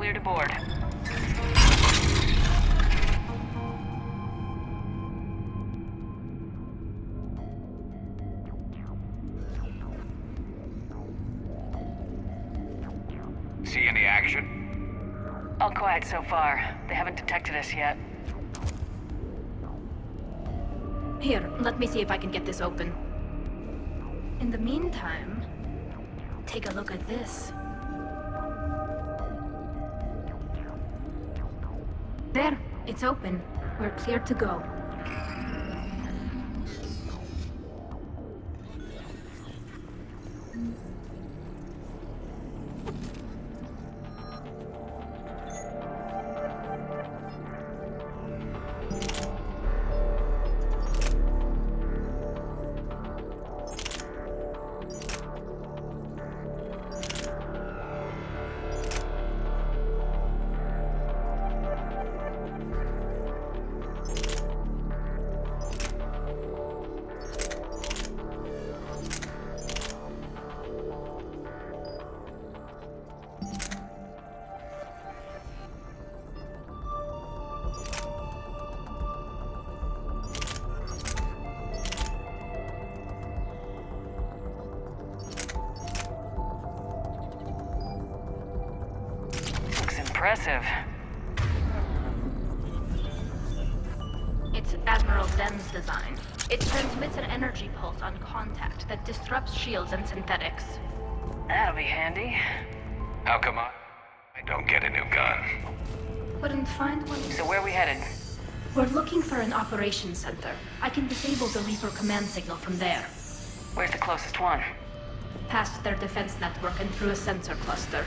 clear to board. See any action? All quiet so far. They haven't detected us yet. Here, let me see if I can get this open. In the meantime, take a look at this. There, it's open. We're clear to go. Impressive. It's Admiral Den's design. It transmits an energy pulse on contact that disrupts shields and synthetics. That'll be handy. How come I don't get a new gun? Couldn't find one. So where are we headed? We're looking for an operations center. I can disable the Reaper command signal from there. Where's the closest one? Past their defense network and through a sensor cluster.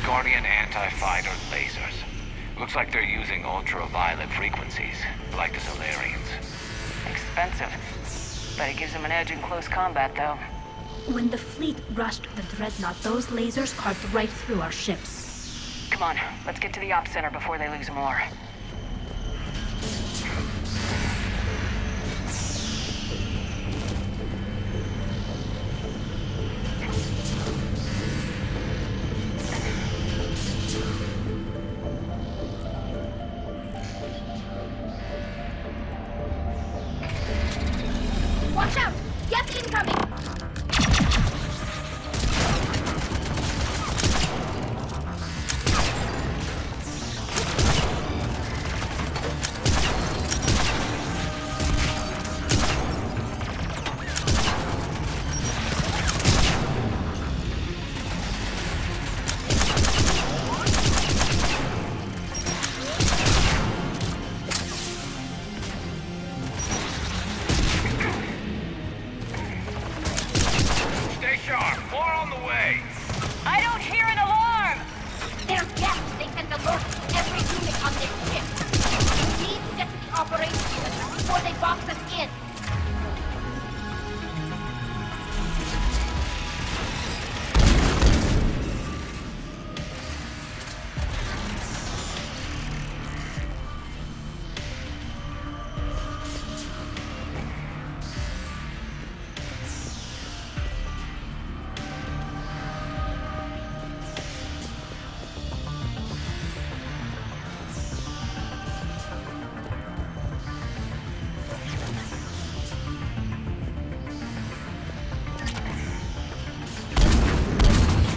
Guardian anti-fighter lasers. Looks like they're using ultraviolet frequencies, like the Solarians. Expensive. But it gives them an edge in close combat, though. When the fleet rushed the Dreadnought, those lasers carved right through our ships. Come on, let's get to the ops center before they lose more. Watch out! Get incoming! Stay sharp. More on the way. I don't hear an alarm! They're gaps. They send alerts to every unit on this ship. We need to get to the operations center before they box us in.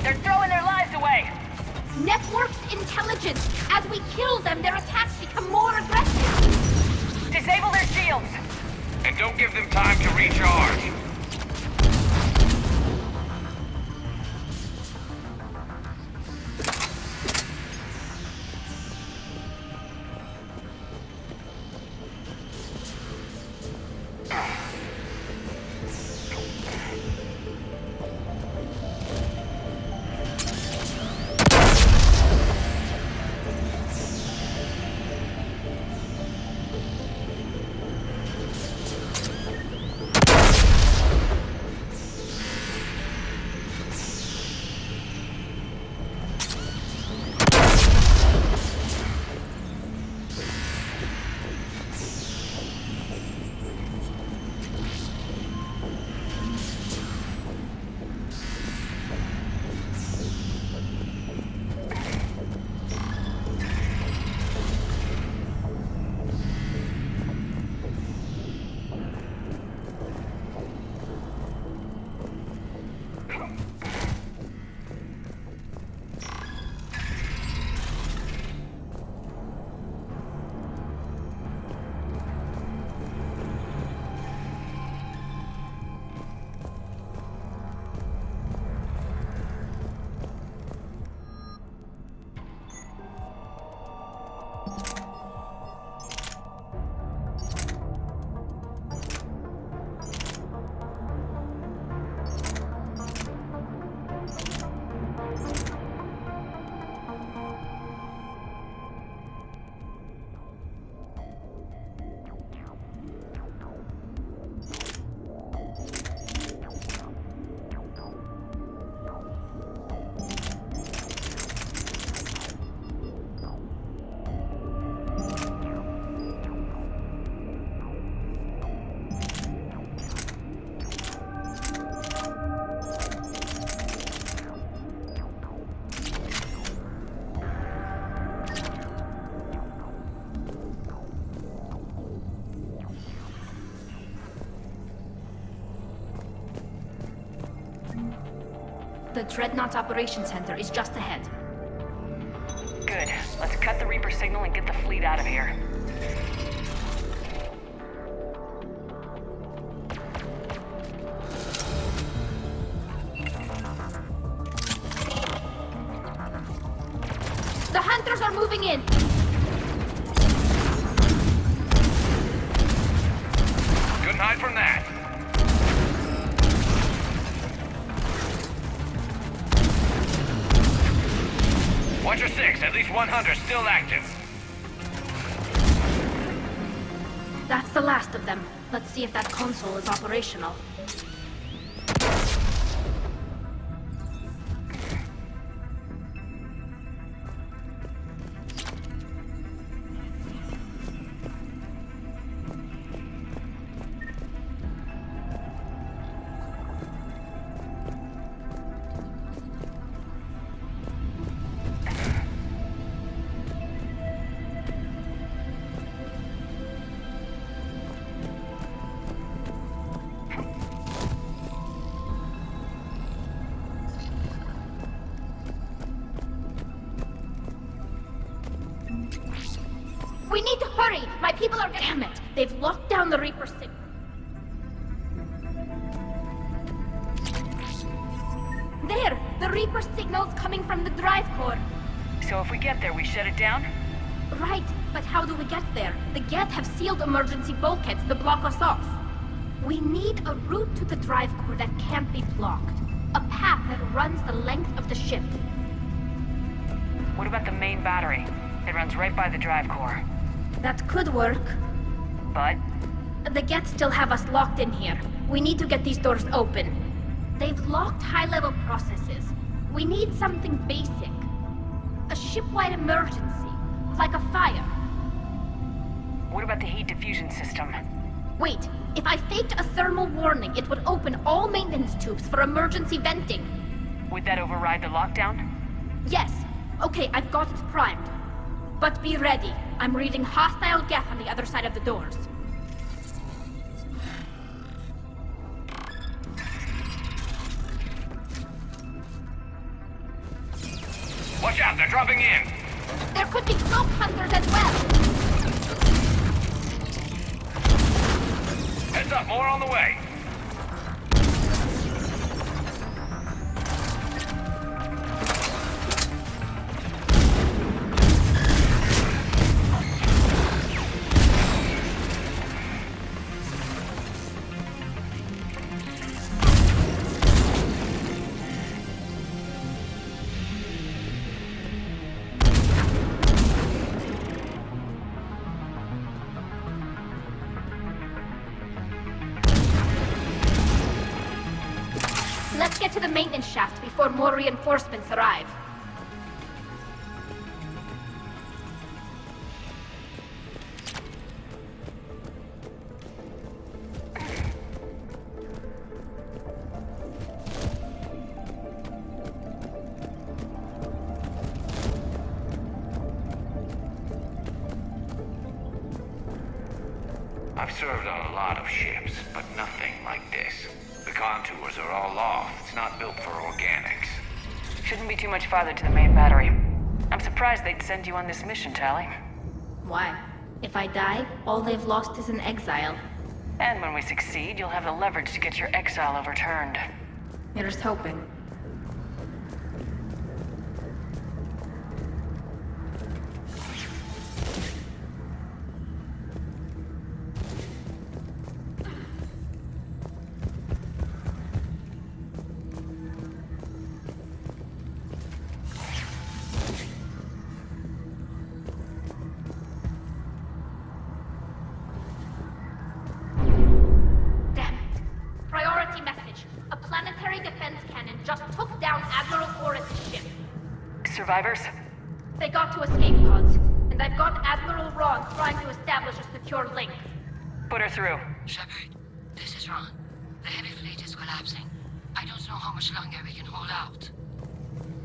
They're throwing their lives away! Networked intelligence. As we kill them, their attacks become more aggressive. Disable their shields! And don't give them time to recharge. The Dreadnought Operations Center is just ahead. Good. Let's cut the Reaper signal and get the fleet out of here. The Hunters are moving in! Couldn't hide from that. Watcher 6, at least one hunter still active. That's the last of them. Let's see if that console is operational. We need to hurry! My people are Damn it! They've locked down the Reaper signal. There! The Reaper signal's coming from the drive core. So if we get there, we shut it down? Right, but how do we get there? The Geth have sealed emergency bulkheads to block us off. We need a route to the drive core that can't be blocked. A path that runs the length of the ship. What about the main battery? It runs right by the drive core. That could work. But The Geth still have us locked in here. We need to get these doors open. They've locked high-level processes. We need something basic. A ship-wide emergency, like a fire. what about the heat diffusion system? Wait, if I faked a thermal warning, it would open all maintenance tubes for emergency venting. Would that override the lockdown? Yes. Okay, I've got it primed. But be ready. I'm reading hostile Geth on the other side of the doors. Watch out, they're dropping in. There could be smoke hunters as well. Heads up, more on the way. Let's get to the maintenance shaft before more reinforcements arrive. I've served on a lot of ships, but nothing like this. The contours are all off. It's not built for organics. Shouldn't be too much farther to the main battery. I'm surprised they'd send you on this mission, Tali. Why? If I die, all they've lost is an exile. And when we succeed, you'll have the leverage to get your exile overturned. Here's hoping. survivors? They got to escape pods, and I've got Admiral Ron trying to establish a secure link. Put her through. Shepard, this is Ron. The heavy fleet is collapsing. I don't know how much longer we can hold out.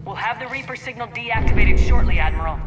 We'll have the Reaper signal deactivated shortly, Admiral.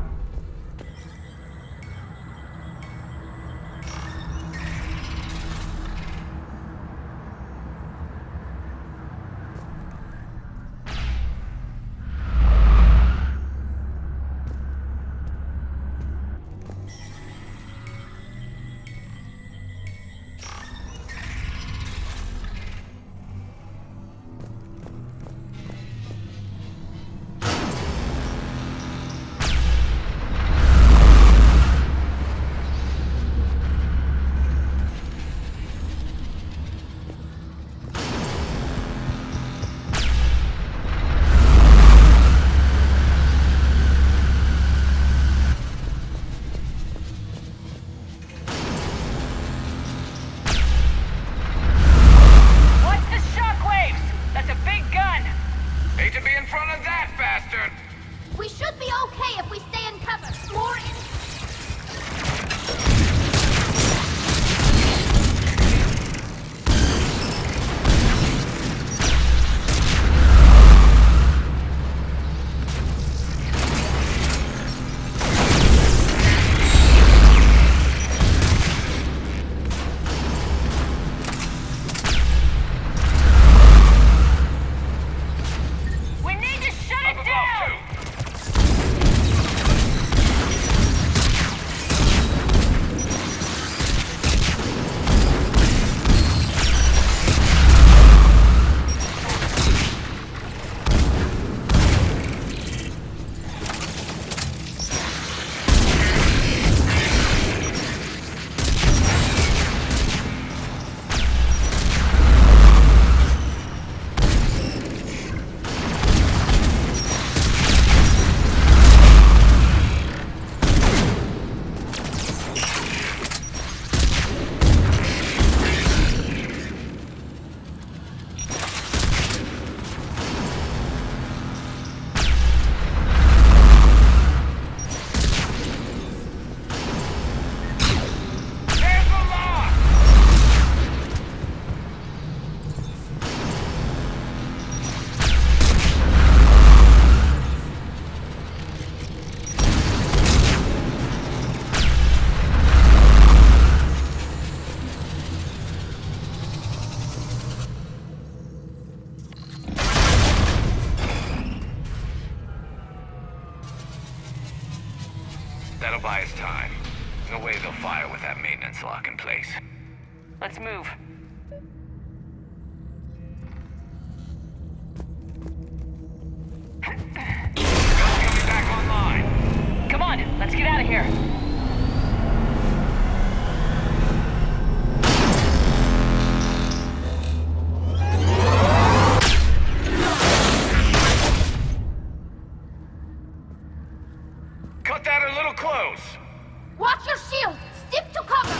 We should be okay if we stay in cover. More in... That'll buy us time. No way they'll fire with that maintenance lock in place. Let's move. Guns coming back online. Come on, let's get out of here. Cut that a little close. Watch your shield! Stick to cover!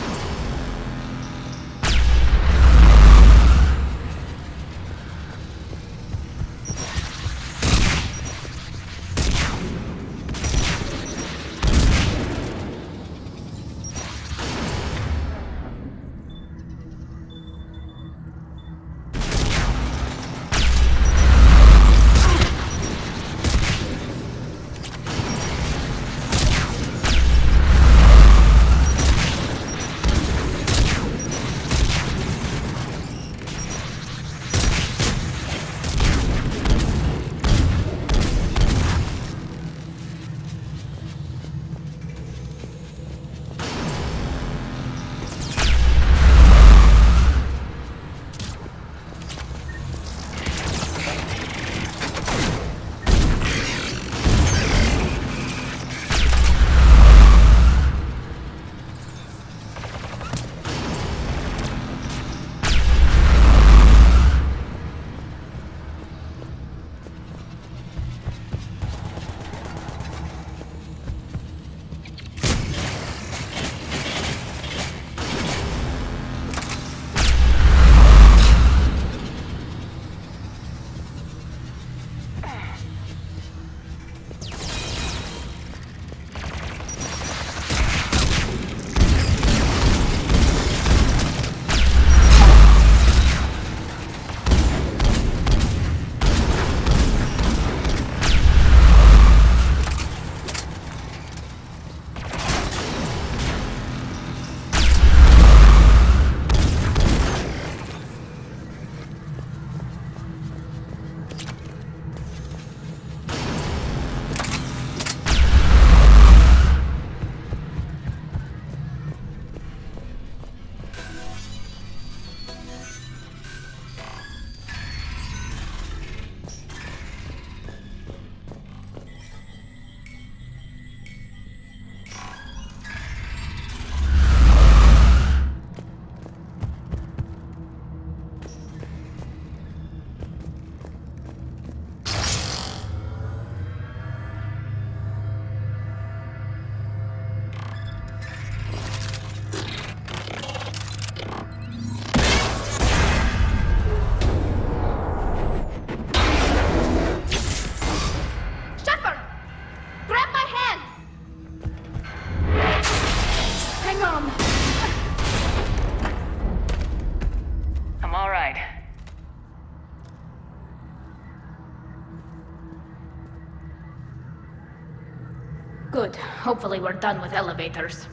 Hopefully we're done with elevators.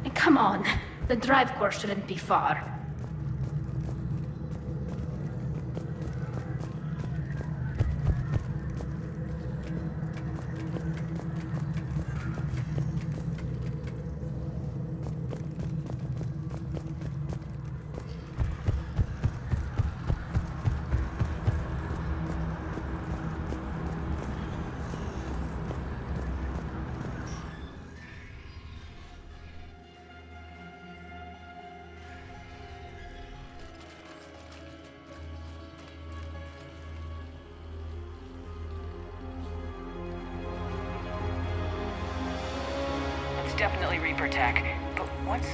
And come on, the drive core shouldn't be far. Definitely Reaper tech, but what's...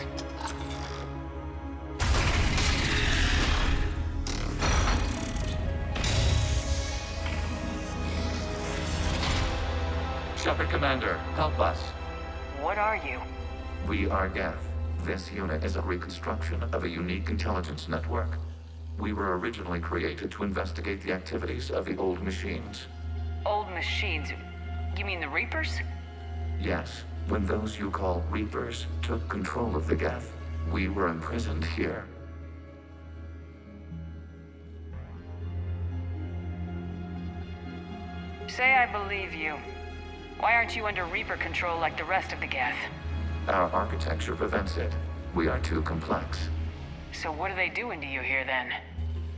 Shepard Commander, help us. What are you? We are Geth. This unit is a reconstruction of a unique intelligence network. We were originally created to investigate the activities of the old machines. Old machines? You mean the Reapers? Yes. When those you call Reapers took control of the Geth, we were imprisoned here. Say I believe you. Why aren't you under Reaper control like the rest of the Geth? Our architecture prevents it. We are too complex. So what are they doing to you here then?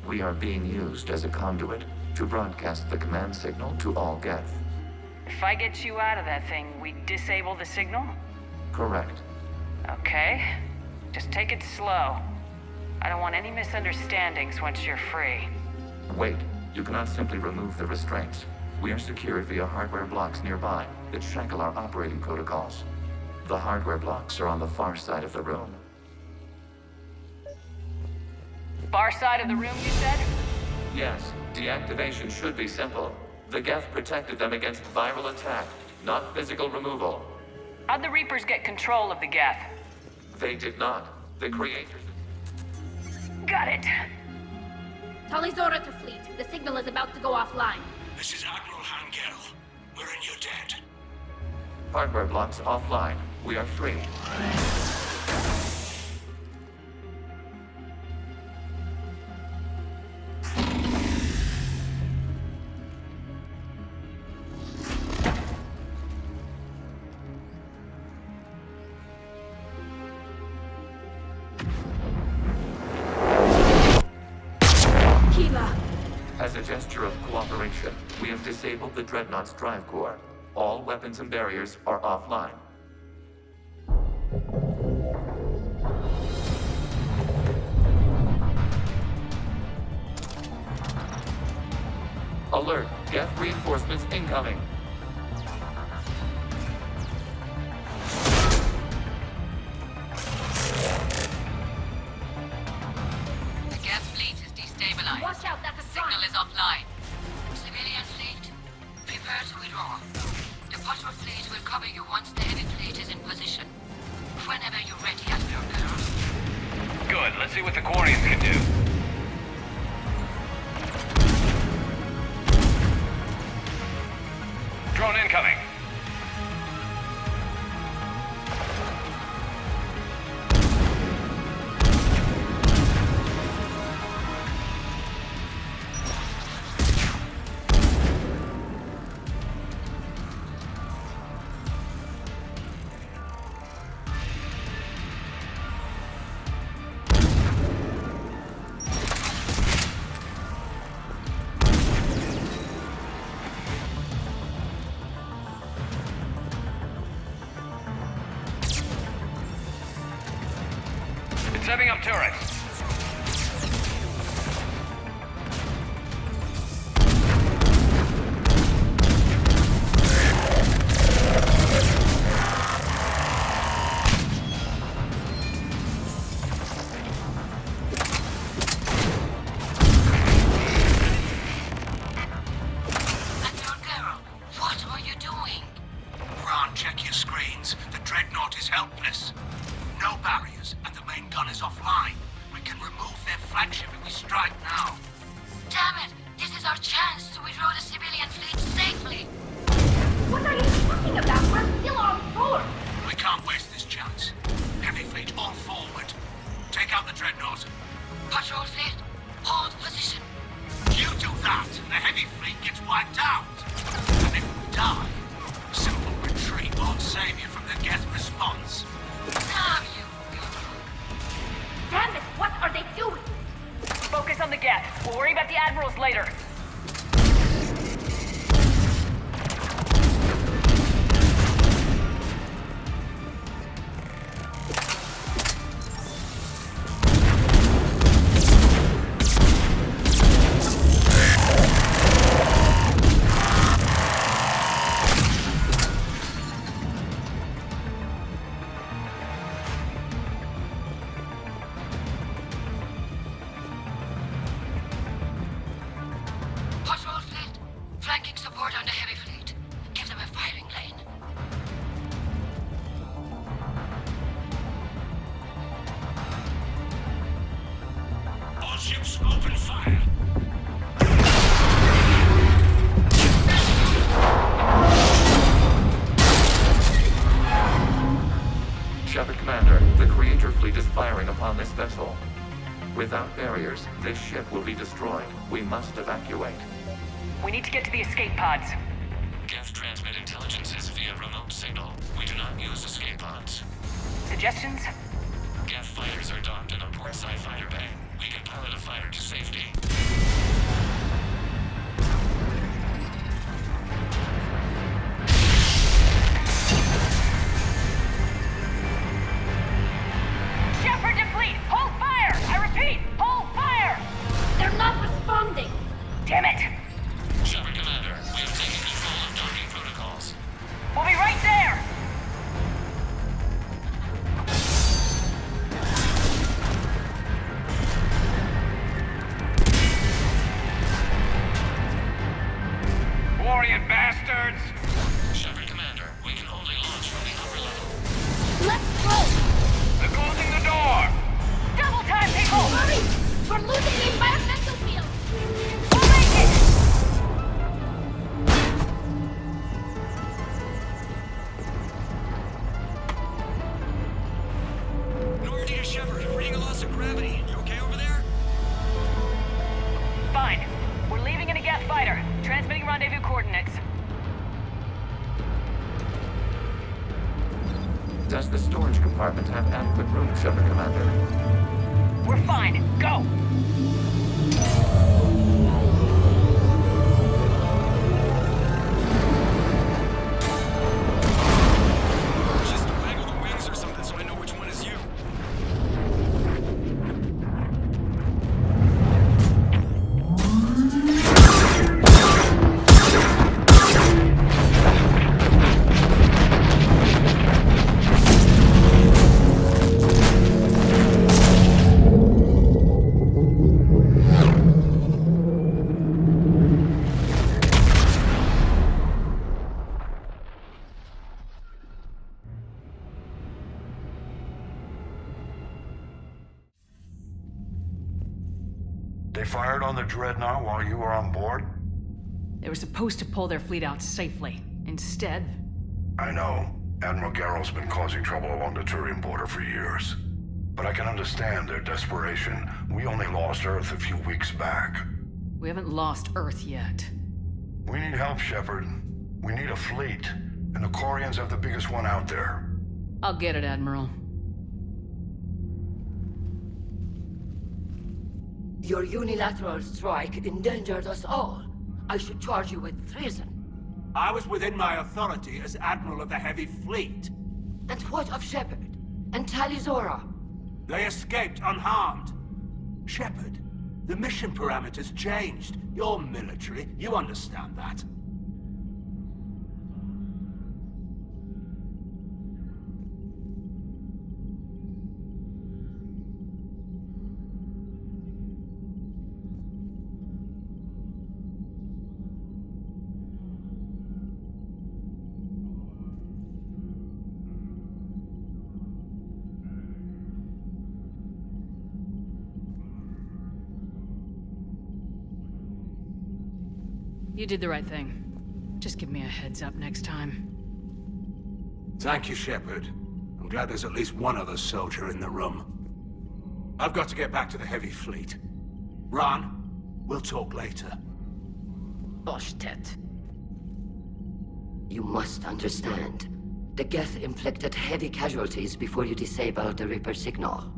We are being used as a conduit to broadcast the command signal to all Geth. If I get you out of that thing, we disable the signal? Correct. Okay. Just take it slow. I don't want any misunderstandings once you're free. Wait, you cannot simply remove the restraints. We are secured via hardware blocks nearby that shackle our operating protocols. The hardware blocks are on the far side of the room. Far side of the room, you said? Yes, deactivation should be simple. The Geth protected them against viral attack, not physical removal. How'd the Reapers get control of the Geth? They did not. The creators... Got it. Talizora to fleet. The signal is about to go offline. This is Admiral Hangel. We're in your debt. Hardware blocks offline. We are free. As a gesture of cooperation, we have disabled the Dreadnought's drive core. All weapons and barriers are offline. Alert! Geth reinforcements incoming! The Geth fleet is destabilized. Watch out, that's a Signal sign. is offline. Civilian fleet, prepare to withdraw. The patrol fleet will cover you once the heavy fleet is in position. Whenever you're ready, Admiral Girl. Good, let's see what the Quarians can do. Drone incoming. Setting up turrets. Admiral Girl, what are you doing? Ron, check your screens. The Dreadnought is helpless. No barriers, and the main gun is offline. We can remove their flagship if we strike now. Damn it! This is our chance to withdraw the civilian fleet safely. What are you talking about? We're still on board! that. We'll worry about the admirals later. Patrol fleet, flanking support on the heavy fleet. Give them a firing lane. All ships open fire. Shepard Commander, the Creator fleet is firing upon this vessel. Without barriers, this ship will be destroyed. We must evacuate. We need to get to the escape pods. Geth transmit intelligences via remote signal. We do not use escape pods. Suggestions? Geth fighters are docked in a portside fighter bay. We can pilot a fighter to safety. Shepard to fleet! Hold fire! I repeat, hold fire! They're not responding. Damn it! Shepard Commander, we have taken control of docking protocols. We'll be right there! Warrior bastards! Shepard Commander, we can only launch from the upper level. Let's go! They're closing the door! Double time, people! Hurry! We're losing the environmental field! We'll make it! Normandy to Shepard, reading a loss of gravity. You okay over there? Fine. We're leaving in a Geth fighter. Transmitting rendezvous coordinates. Does the storage compartment have adequate room, Shepard Commander? We're fine. Go! Just waggle the wings or something so I know which one is you. They fired on the Dreadnought while you were on board? They were supposed to pull their fleet out safely. Instead... I know. Admiral Garrow's been causing trouble along the Turian border for years. But I can understand their desperation. We only lost Earth a few weeks back. we haven't lost Earth yet. We need help, Shepard. We need a fleet. And the Quarians have the biggest one out there. I'll get it, Admiral. Your unilateral strike endangered us all. I should charge you with treason. I was within my authority as Admiral of the Heavy Fleet. And what of Shepard? And Talizora? They escaped unharmed. Shepard, the mission parameters changed. You're military, you understand that. You did the right thing. Just give me a heads up next time. Thank you, Shepard. I'm glad there's at least one other soldier in the room. I've got to get back to the Heavy Fleet. Ron, we'll talk later. Boshtet. You must understand. The Geth inflicted heavy casualties before you disabled the Reaper signal.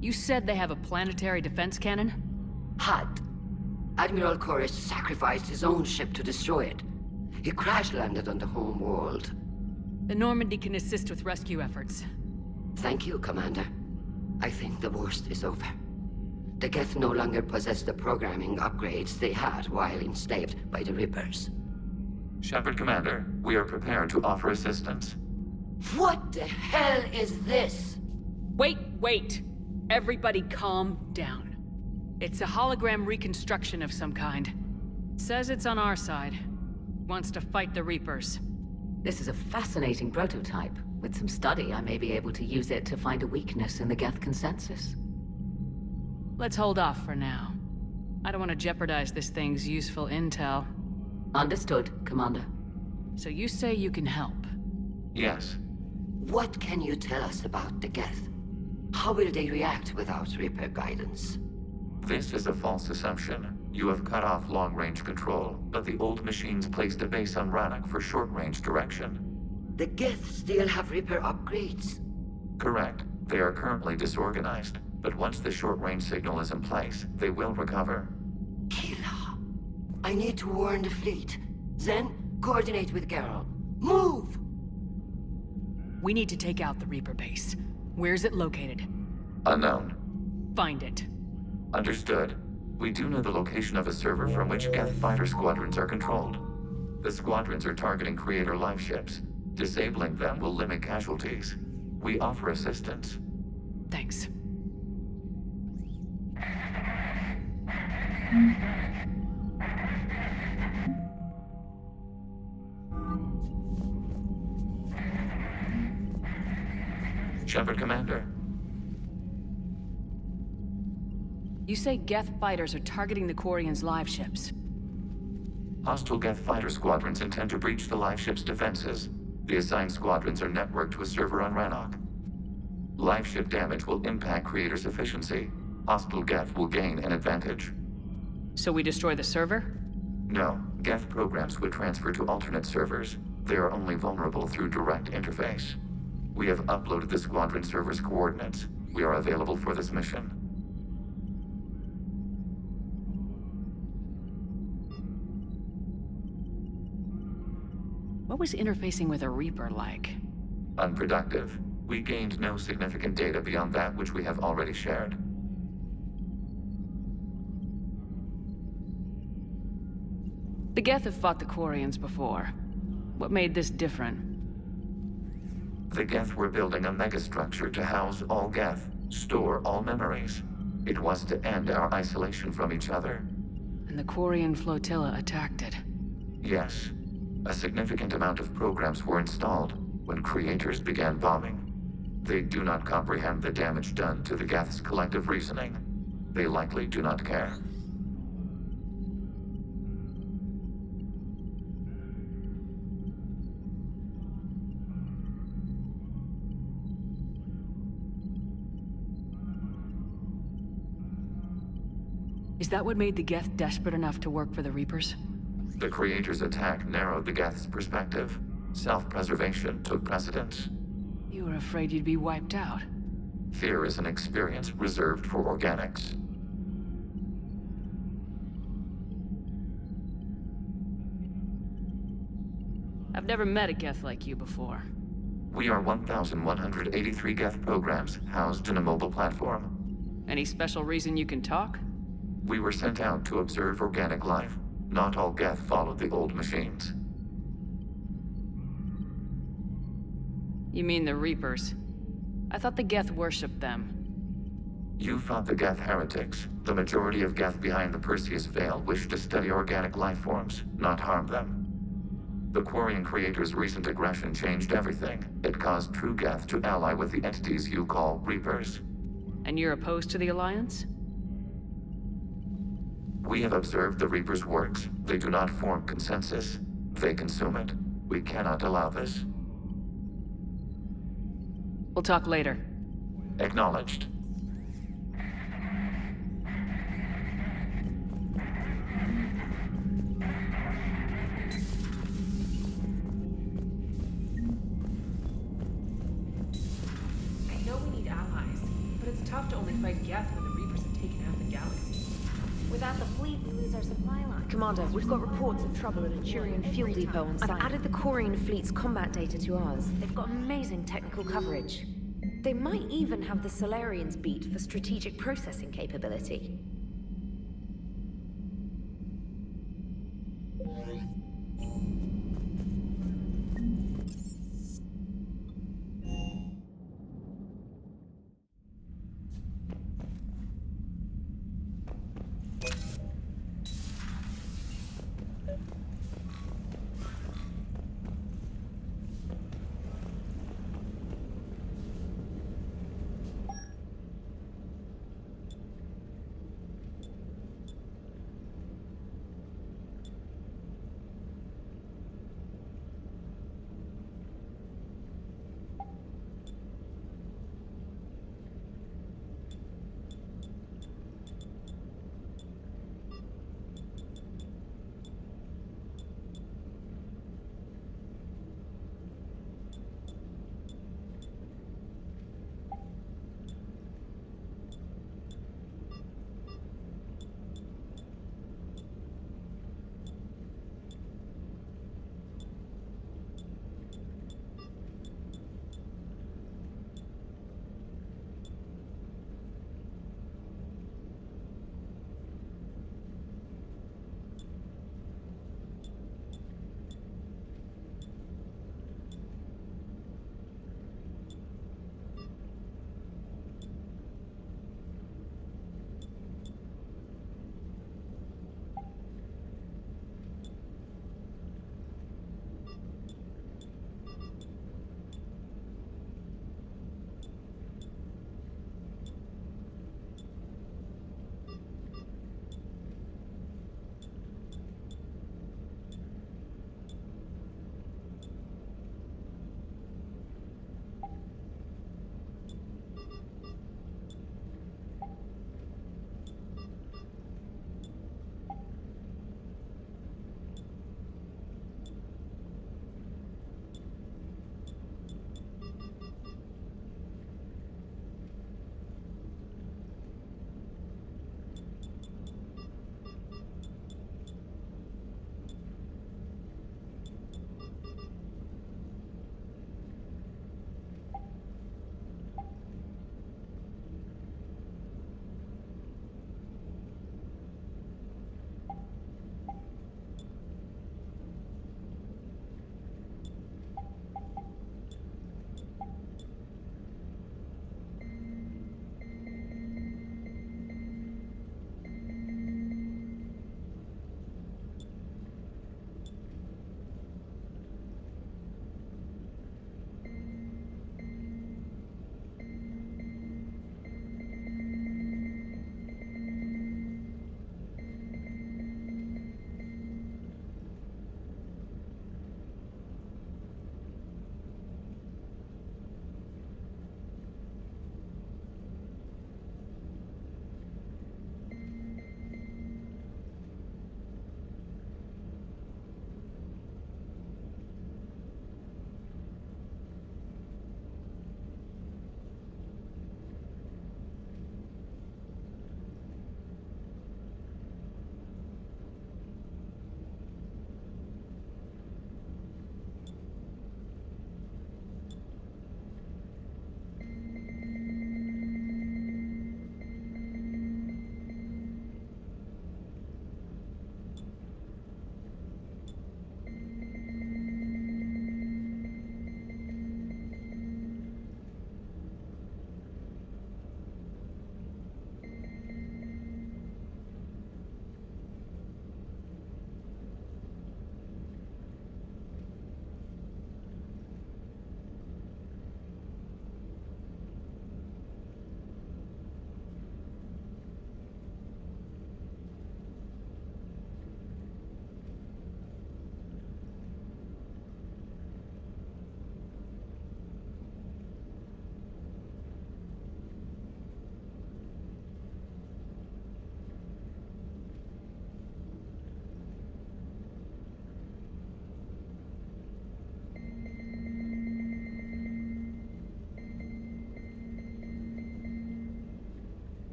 You said they have a planetary defense cannon? Had. Admiral Koresh sacrificed his own ship to destroy it. He crash-landed on the home world. The Normandy can assist with rescue efforts. Thank you, Commander. I think the worst is over. The Geth no longer possess the programming upgrades they had while enslaved by the Reapers. Shepard, Commander, we are prepared to offer assistance. What the hell is this? Wait! Everybody calm down. It's a hologram reconstruction of some kind. Says it's on our side. Wants to fight the Reapers. This is a fascinating prototype. With some study, I may be able to use it to find a weakness in the Geth consensus. Let's hold off for now. I don't want to jeopardize this thing's useful intel. Understood, Commander. So you say you can help? Yes. What can you tell us about the Geth? How will they react without Reaper guidance? This is a false assumption. You have cut off long-range control, but the old machines placed a base on Rannoch for short-range direction. The Geth still have Reaper upgrades? Correct. They are currently disorganized, but once the short-range signal is in place, they will recover. Kila, I need to warn the fleet. Then, coordinate with Geralt. Move! We need to take out the Reaper base. Where's it located? Unknown. Find it. Understood. We do know the location of a server from which Geth fighter squadrons are controlled. The squadrons are targeting Creator live ships. Disabling them will limit casualties. We offer assistance. Thanks. Shepard, Commander. You say Geth fighters are targeting the Quarians' live ships. Hostile Geth fighter squadrons intend to breach the live ship's defenses. The assigned squadrons are networked to a server on Rannoch. Live ship damage will impact Creator's efficiency. Hostile Geth will gain an advantage. So we destroy the server? No. Geth programs would transfer to alternate servers. They are only vulnerable through direct interface. We have uploaded the squadron server's coordinates. We are available for this mission. What was interfacing with a Reaper like? Unproductive. We gained no significant data beyond that which we have already shared. The Geth have fought the Quarians before. What made this different? The Geth were building a megastructure to house all Geth, store all memories. It was to end our isolation from each other. And the Quarian flotilla attacked it. Yes. A significant amount of programs were installed when Creators began bombing. They do not comprehend the damage done to the Geth's collective reasoning. They likely do not care. Is that what made the Geth desperate enough to work for the Reapers? The Creator's attack narrowed the Geth's perspective. Self-preservation took precedence. You were afraid you'd be wiped out. Fear is an experience reserved for organics. I've never met a Geth like you before. We are 1,183 Geth programs housed in a mobile platform. Any special reason you can talk? We were sent out to observe organic life. Not all Geth followed the old machines. You mean the Reapers? I thought the Geth worshipped them. You fought the Geth heretics. The majority of Geth behind the Perseus Veil wished to study organic life forms, not harm them. The Quarian Creator's recent aggression changed everything. It caused true Geth to ally with the entities you call Reapers. And you're opposed to the Alliance? We have observed the Reapers' works. They do not form consensus. They consume it. We cannot allow this. We'll talk later. Acknowledged. I know we need allies, but it's tough to only fight Geth when the Reapers have taken out the galaxy. Without the fleet, we lose our supply line. Commander, we've got reports of trouble at a Turian fuel depot on site. I've added the Quarian fleet's combat data to ours. They've got amazing technical coverage. They might even have the Solarians beat for strategic processing capability.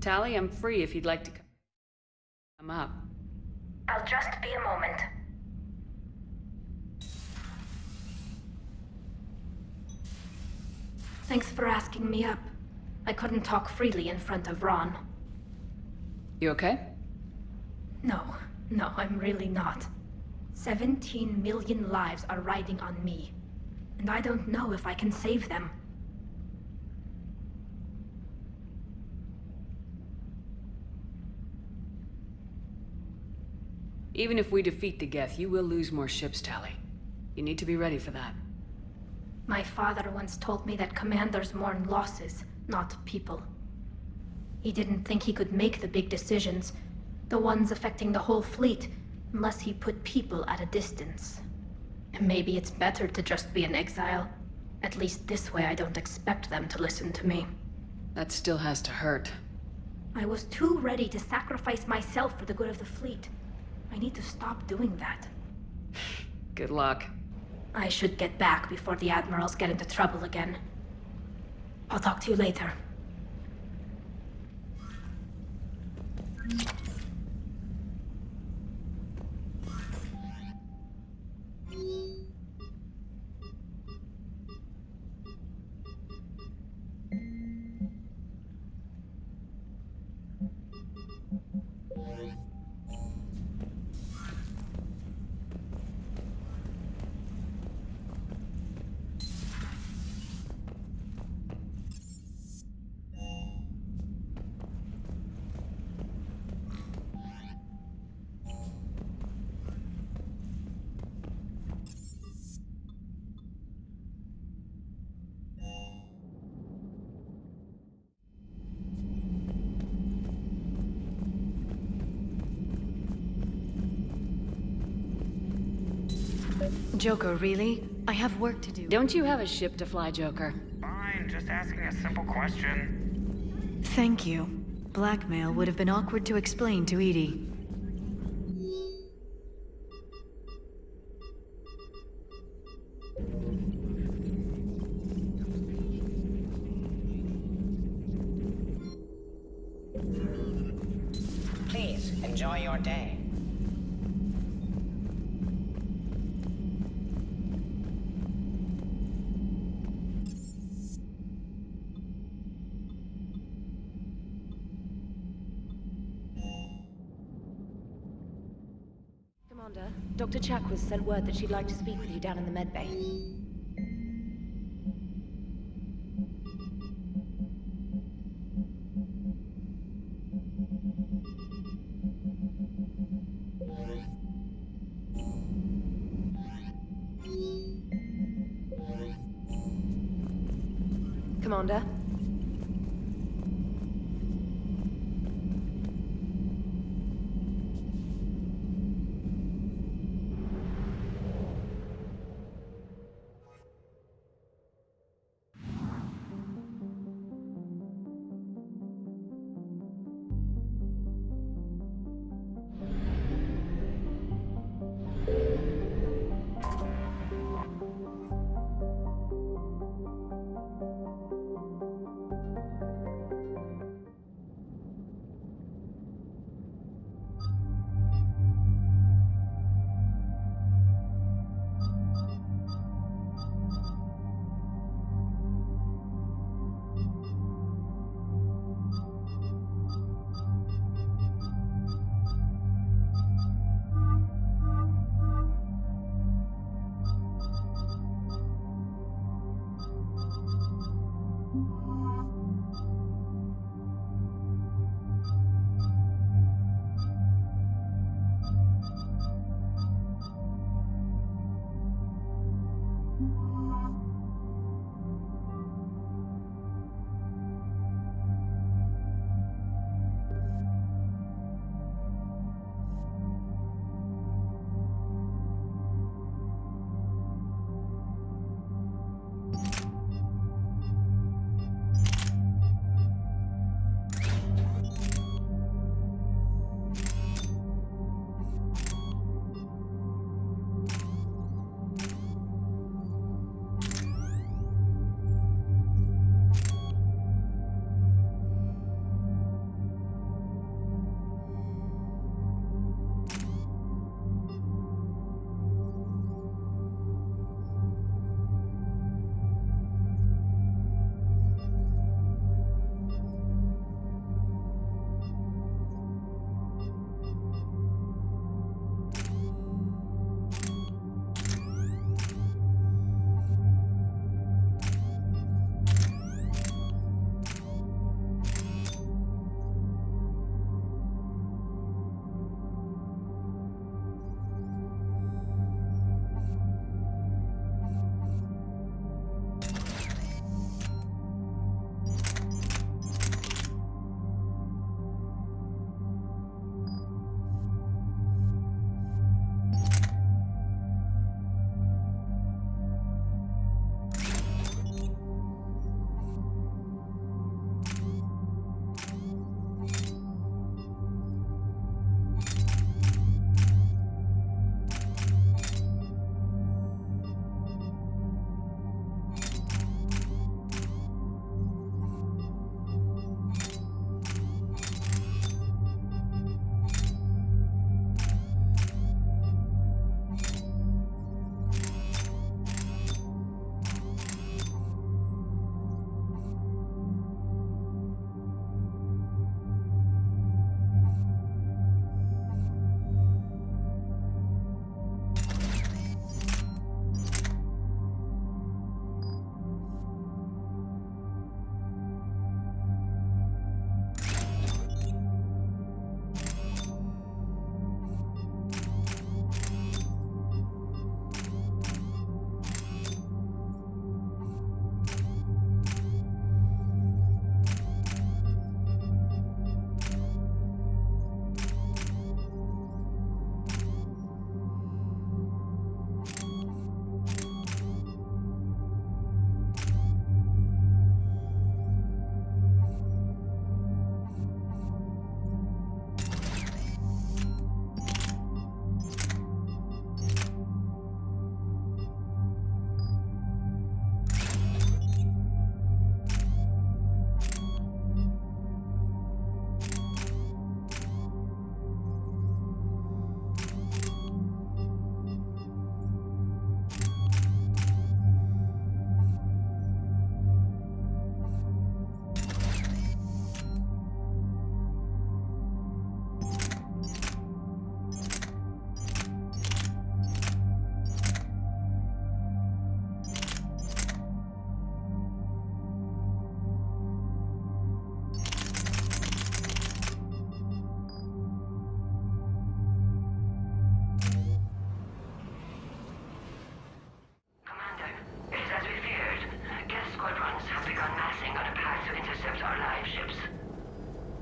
Tali, I'm free if you'd like to come up. I'll just be a moment. Thanks for asking me up. I couldn't talk freely in front of Ron. You okay? No, I'm really not. 17 million lives are riding on me, and I don't know if I can save them. Even if we defeat the Geth, you will lose more ships, Tali. You need to be ready for that. My father once told me that commanders mourn losses, not people. He didn't think he could make the big decisions, the ones affecting the whole fleet, unless he put people at a distance. And maybe it's better to just be in exile. At least this way I don't expect them to listen to me. That still has to hurt. I was too ready to sacrifice myself for the good of the fleet. I need to stop doing that. Good luck. I should get back before the admirals get into trouble again. I'll talk to you later. Joker, really? I have work to do. Don't you have a ship to fly, Joker? Fine, just asking a simple question. Thank you. Blackmail would have been awkward to explain to Edie. Please, enjoy your day. Commander, Dr. Chakwas sent word that she'd like to speak with you down in the medbay. Commander?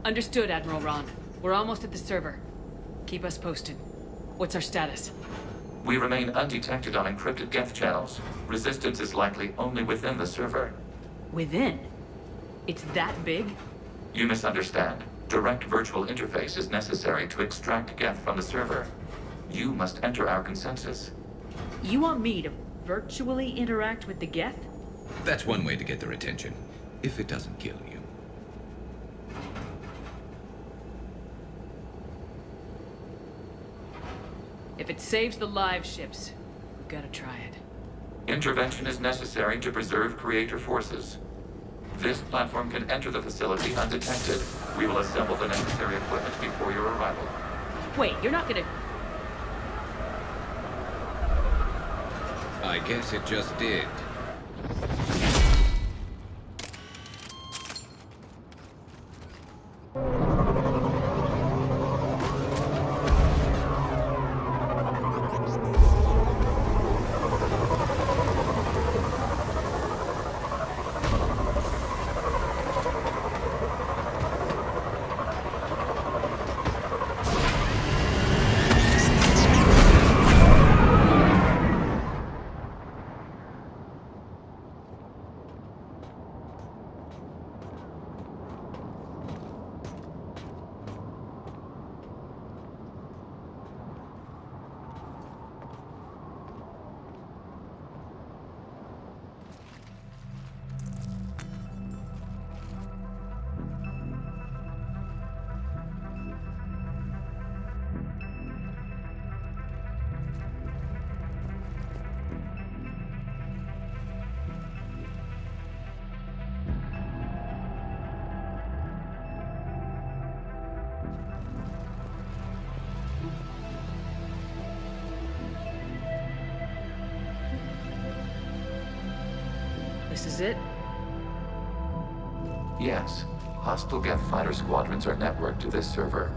Understood, Admiral Ron. We're almost at the server. Keep us posted. What's our status? We remain undetected on encrypted Geth channels. Resistance is likely only within the server. Within? It's that big? You misunderstand. Direct virtual interface is necessary to extract Geth from the server. You must enter our consensus. You want me to virtually interact with the Geth? That's one way to get their attention, if it doesn't kill you. If it saves the live ships, we've got to try it. Intervention is necessary to preserve creator forces. This platform can enter the facility undetected. We will assemble the necessary equipment before your arrival. Wait, you're not gonna... I guess it just did. This is it? Yes. Hostile Geth fighter squadrons are networked to this server.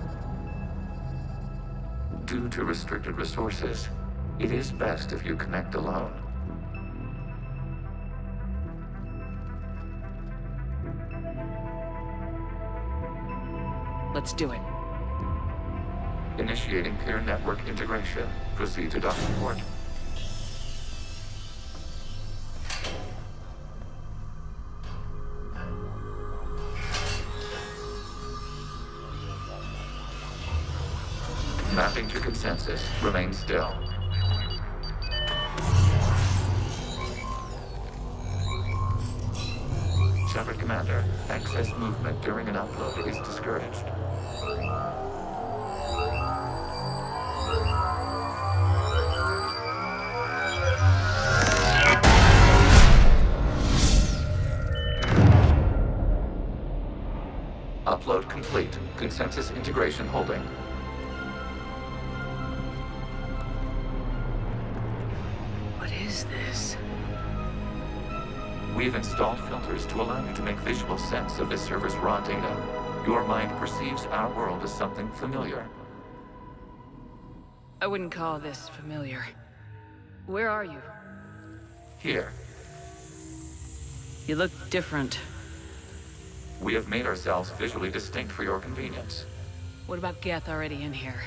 Due to restricted resources, it is best if you connect alone. Let's do it. Initiating peer network integration. Proceed to docking port. Mapping to consensus. Remain still. Shepard Commander, excess movement during an upload is discouraged. Upload complete. Consensus integration holding. What is this? We've installed filters to allow you to make visual sense of this server's raw data. Your mind perceives our world as something familiar. I wouldn't call this familiar. Where are you? Here. You look different. We have made ourselves visually distinct for your convenience. What about Geth already in here?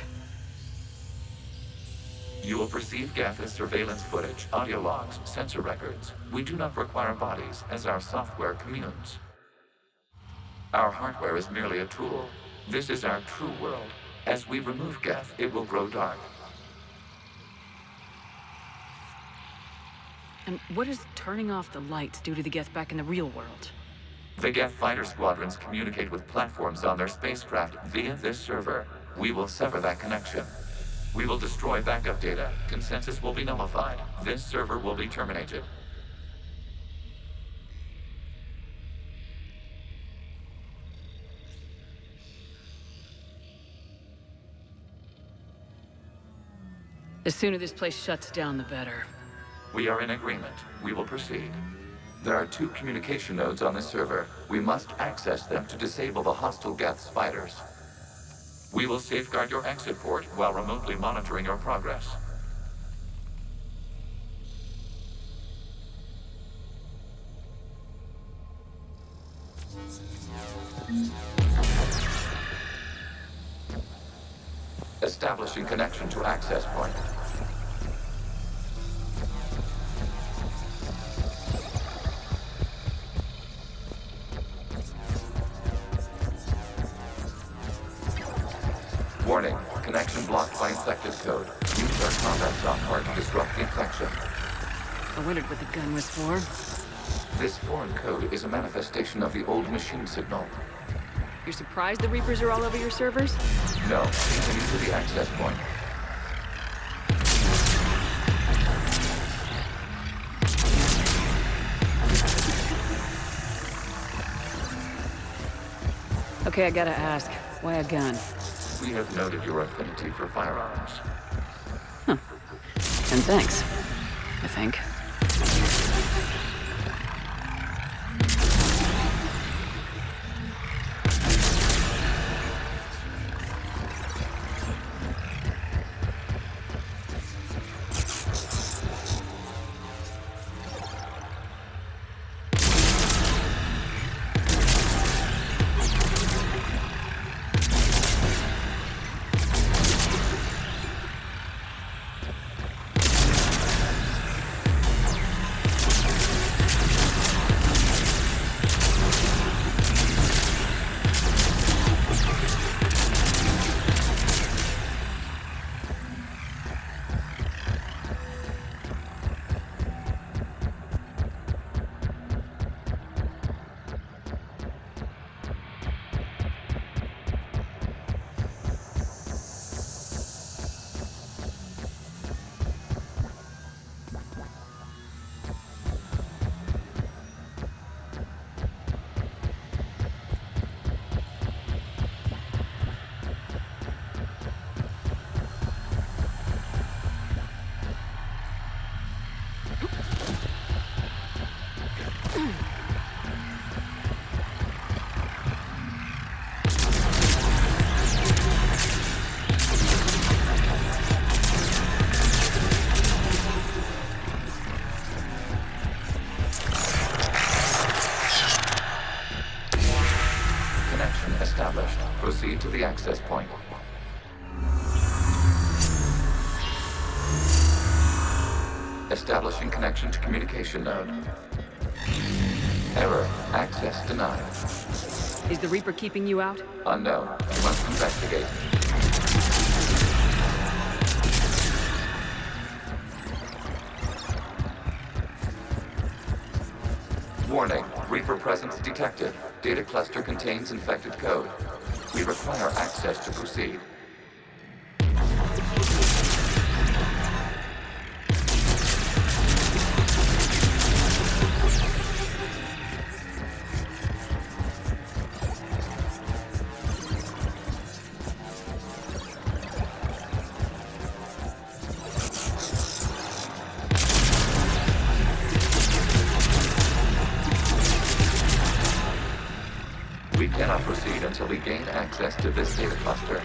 You will perceive Geth as surveillance footage, audio logs, sensor records. We do not require bodies, as our software communes. Our hardware is merely a tool. This is our true world. As we remove Geth, it will grow dark. And what does turning off the lights do to the Geth back in the real world? The Geth fighter squadrons communicate with platforms on their spacecraft via this server. We will sever that connection. We will destroy backup data. Consensus will be nullified. This server will be terminated. The sooner this place shuts down, the better. We are in agreement. We will proceed. There are 2 communication nodes on this server. We must access them to disable the hostile Geth's fighters. We will safeguard your exit port while remotely monitoring your progress. Establishing connection to access point. Warning, connection blocked by infected code. Use our combat software to disrupt the infection. I wondered what the gun was for. This foreign code is a manifestation of the old machine signal. You're surprised the Reapers are all over your servers? No, continue to the access point. Okay, I gotta ask, why a gun? We have noted your affinity for firearms. Huh. And thanks, I think. Proceed to the access point. Establishing connection to communication node. Error. Access denied. Is the Reaper keeping you out? Unknown. You must investigate. Warning. Reaper presence detected. Data cluster contains infected code. We require access to proceed. We cannot proceed until we gain access to this data cluster.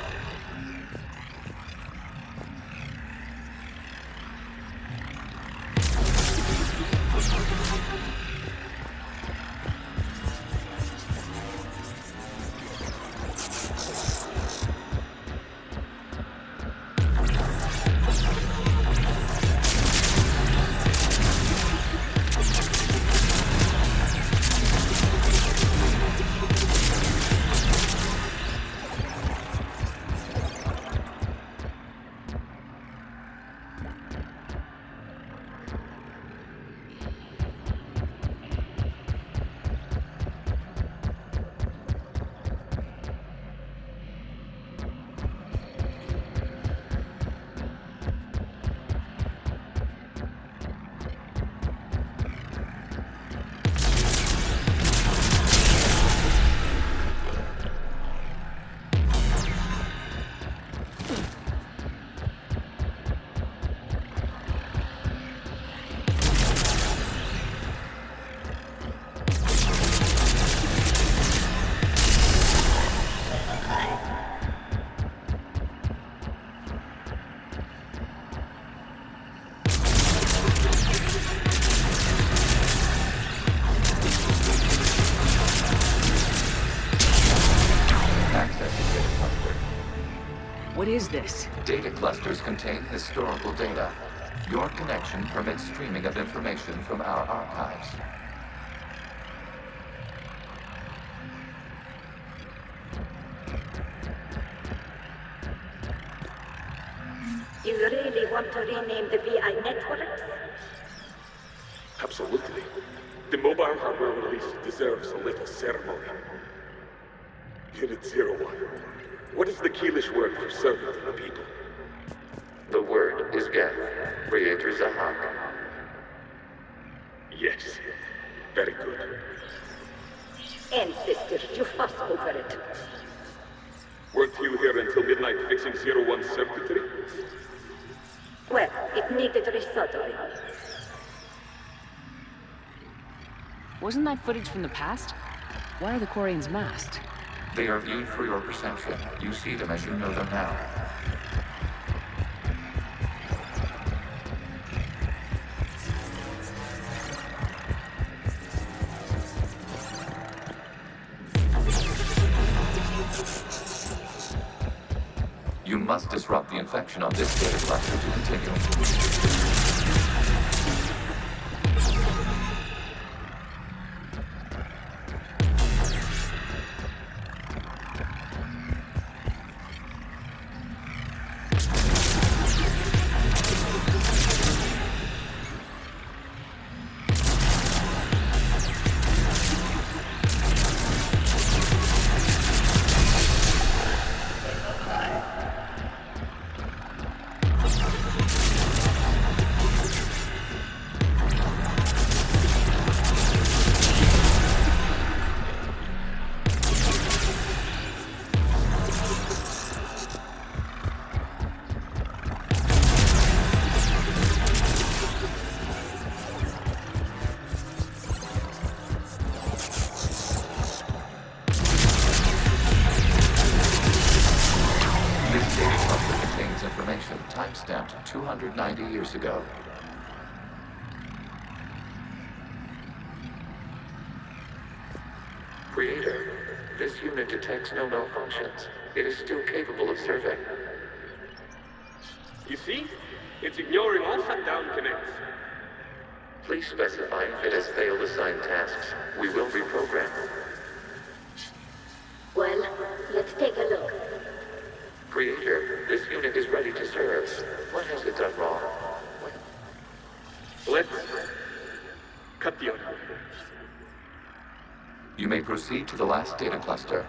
What is this? Data clusters contain historical data. Your connection permits streaming of information from our archives. You really want to rename the VI networks? Absolutely. The mobile hardware release deserves a little ceremony. Unit 01. What is the Keelish word for servant of the people? The word is Geth, Creator Zahak. Yes. Very good. Ancestors, you fuss over it. Weren't you here until midnight fixing 01's circuitry? Well, it needed resoldering. Wasn't that footage from the past? Why are the Quarians masked? They are viewed for your perception. You see them as you know them now. You must disrupt the infection on this data cluster to continue. Timestamped 290 years ago. Creator, this unit detects no malfunctions. It is still capable of serving. You see? It's ignoring all shutdown connects. Please specify if it has failed assigned tasks. We will reprogram. Well, let's take a look. Creator, this unit is ready to serve. What has it done wrong? Let's cut the audio. You may proceed to the last data cluster.